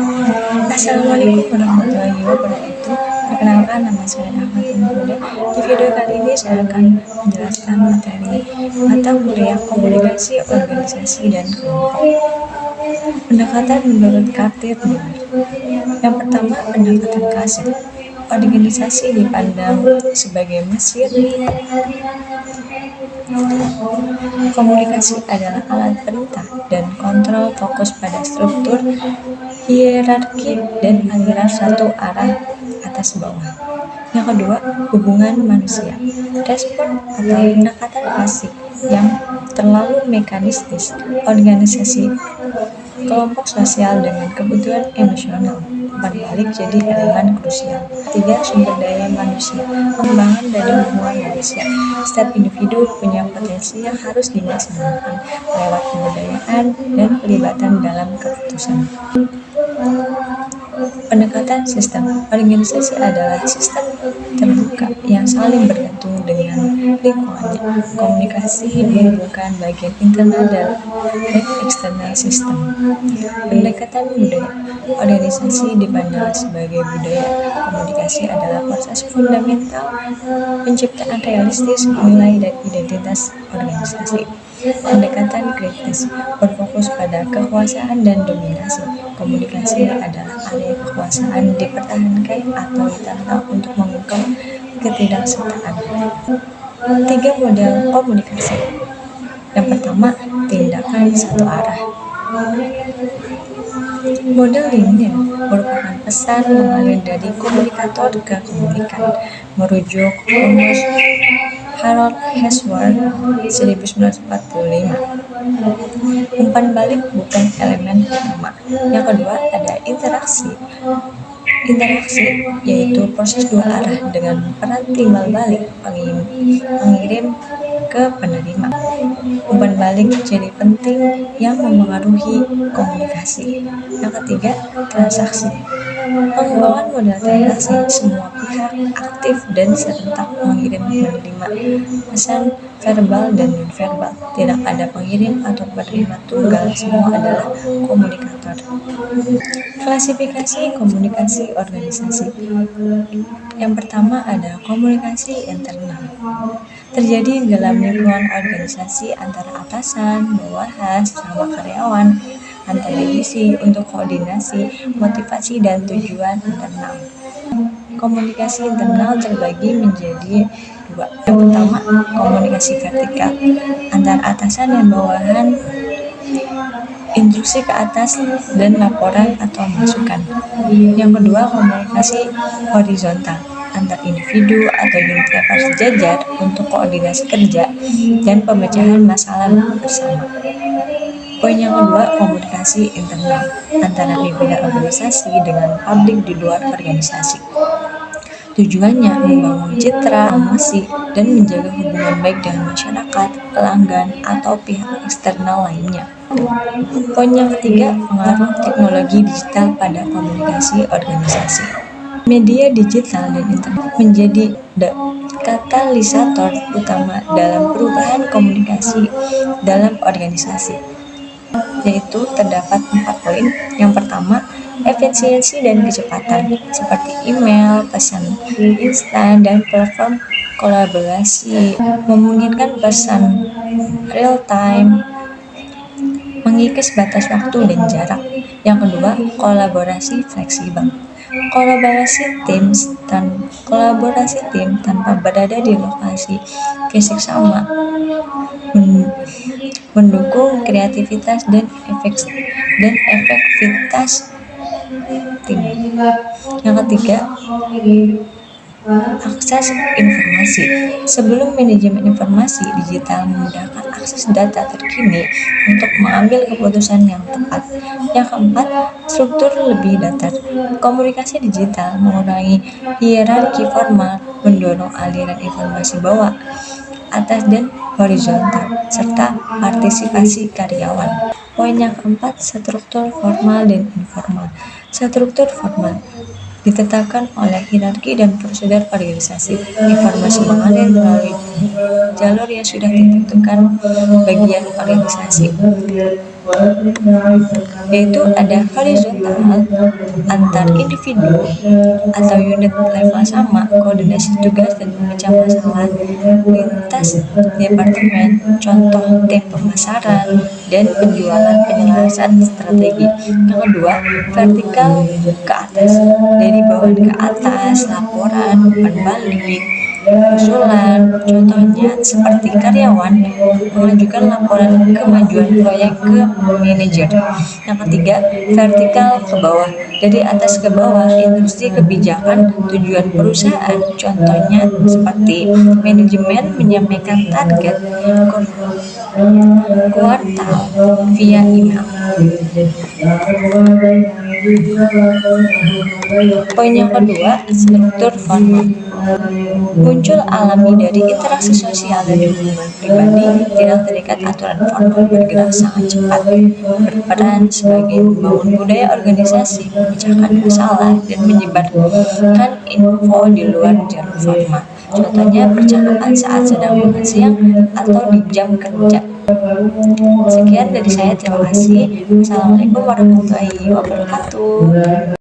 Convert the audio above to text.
Assalamualaikum warahmatullahi wabarakatuh. Perkenalkan, nama saya Ahmad Muda. Di video kali ini saya akan menjelaskan materi mata kuliah komunikasi organisasi dan kelompok. Pendekatan menurut Carter Miller. Yang pertama, pendekatan klasik. Organisasi dipandang sebagai mesin. Komunikasi adalah alat perintah dan kontrol fokus pada struktur, hierarki, dan aliran satu arah atas bawah. Yang kedua, hubungan manusia. Respon atau pendekatan klasik yang terlalu mekanistis. Organisasi kelompok sosial dengan kebutuhan emosional. Umpan balik jadi elemen krusial. Tiga, sumber daya manusia. Pengembangan dari hubungan manusia. Setiap individu punya potensi yang harus dimaksimalkan lewat pemberdayaan dan pelibatan dalam keputusan. Pendekatan sistem. Organisasi adalah sistem terbuka yang saling bergantung dengan lingkungannya. Komunikasi menghubungkan bagian internal dan eksternal sistem. Pendekatan budaya. Organisasi dipandang sebagai budaya. Komunikasi adalah proses fundamental penciptaan realistis nilai dan identitas organisasi. Pendekatan kritis berfokus pada kekuasaan dan dominasi. Komunikasi adalah area kekuasaan dipertahankan atau ditantang untuk mengungkap ketidaksertaan. Tiga model komunikasi. Yang pertama, tindakan satu arah. Model linier merupakan pesan mengalir dari komunikator ke komunikan, merujuk rumus Harold Hesworth 1945. Umpan balik bukan elemen utama. Yang kedua, ada interaksi. Interaksi yaitu proses dua arah dengan peran timbal balik pengirim ke penerima. Umpan balik jadi penting yang memengaruhi komunikasi. Yang ketiga, transaksi. Pengembangan model transaksi, semua pihak aktif dan serentak mengirim menerima pesan verbal dan nonverbal. Tidak ada pengirim atau penerima tunggal, semua adalah komunikator. Klasifikasi komunikasi organisasi. Yang pertama ada komunikasi internal. Terjadi dalam lingkungan organisasi antara atasan, bawahan, sesama karyawan, antar divisi untuk koordinasi, motivasi, dan tujuan internal. Komunikasi internal terbagi menjadi dua. Yang pertama, komunikasi vertikal antar atasan dan bawahan, instruksi ke atas dan laporan atau masukan. Yang kedua, komunikasi horizontal antar individu atau unit level sejajar untuk koordinasi kerja dan pemecahan masalah bersama. Poin yang kedua, komunikasi internal antara pimpinan organisasi dengan publik di luar organisasi. Tujuannya membangun citra, promosi, dan menjaga hubungan baik dengan masyarakat, pelanggan, atau pihak eksternal lainnya. Poin yang ketiga, pengaruh teknologi digital pada komunikasi organisasi. Media digital dan internet menjadi katalisator utama dalam perubahan komunikasi dalam organisasi, yaitu terdapat 4 poin. Yang pertama, efisiensi dan kecepatan, seperti email, pesan instan, dan platform kolaborasi memungkinkan pesan real time, mengikis batas waktu dan jarak. Yang kedua, kolaborasi fleksibel. Kolaborasi tim tanpa berada di lokasi fisik sama mendukung kreativitas dan efektivitas tim. Yang ketiga, akses informasi. Sebelum manajemen informasi digital memudahkan akses data terkini untuk mengambil keputusan yang tepat. Yang keempat, struktur lebih datar. Komunikasi digital mengurangi hierarki formal, mendorong aliran informasi bawah, atas, dan horizontal, serta partisipasi karyawan. Poin yang keempat, struktur formal dan informal. Struktur formal ditetapkan oleh hierarki dan prosedur organisasi. Informasi mengalir melalui jalur yang sudah ditentukan bagian organisasi. yaitu ada horizontal antar individu atau unit level sama, koordinasi tugas dan memecah masalah lintas departemen, contoh tim pemasaran dan penjualan, penyelesaian strategi. Yang kedua, vertikal ke atas, dari bawah ke atas, laporan, umpan balik, usulan, contohnya seperti karyawan mengajukan laporan kemajuan proyek ke manajer. Yang ketiga, vertikal ke bawah, dari atas ke bawah, instruksi kebijakan tujuan perusahaan, contohnya seperti manajemen menyampaikan target kuartal via email. Poin yang kedua, struktur formal. Muncul alami dari interaksi sosial dan hubungan pribadi, tidak terikat aturan formal, bergerak sangat cepat, berperan sebagai membangun budaya organisasi, memecahkan masalah, dan menyebarkan info di luar jalur formal. Contohnya percakapan saat sedang makan siang atau di jam kerja. Sekian dari saya, terima kasih. Wassalamualaikum warahmatullahi wabarakatuh.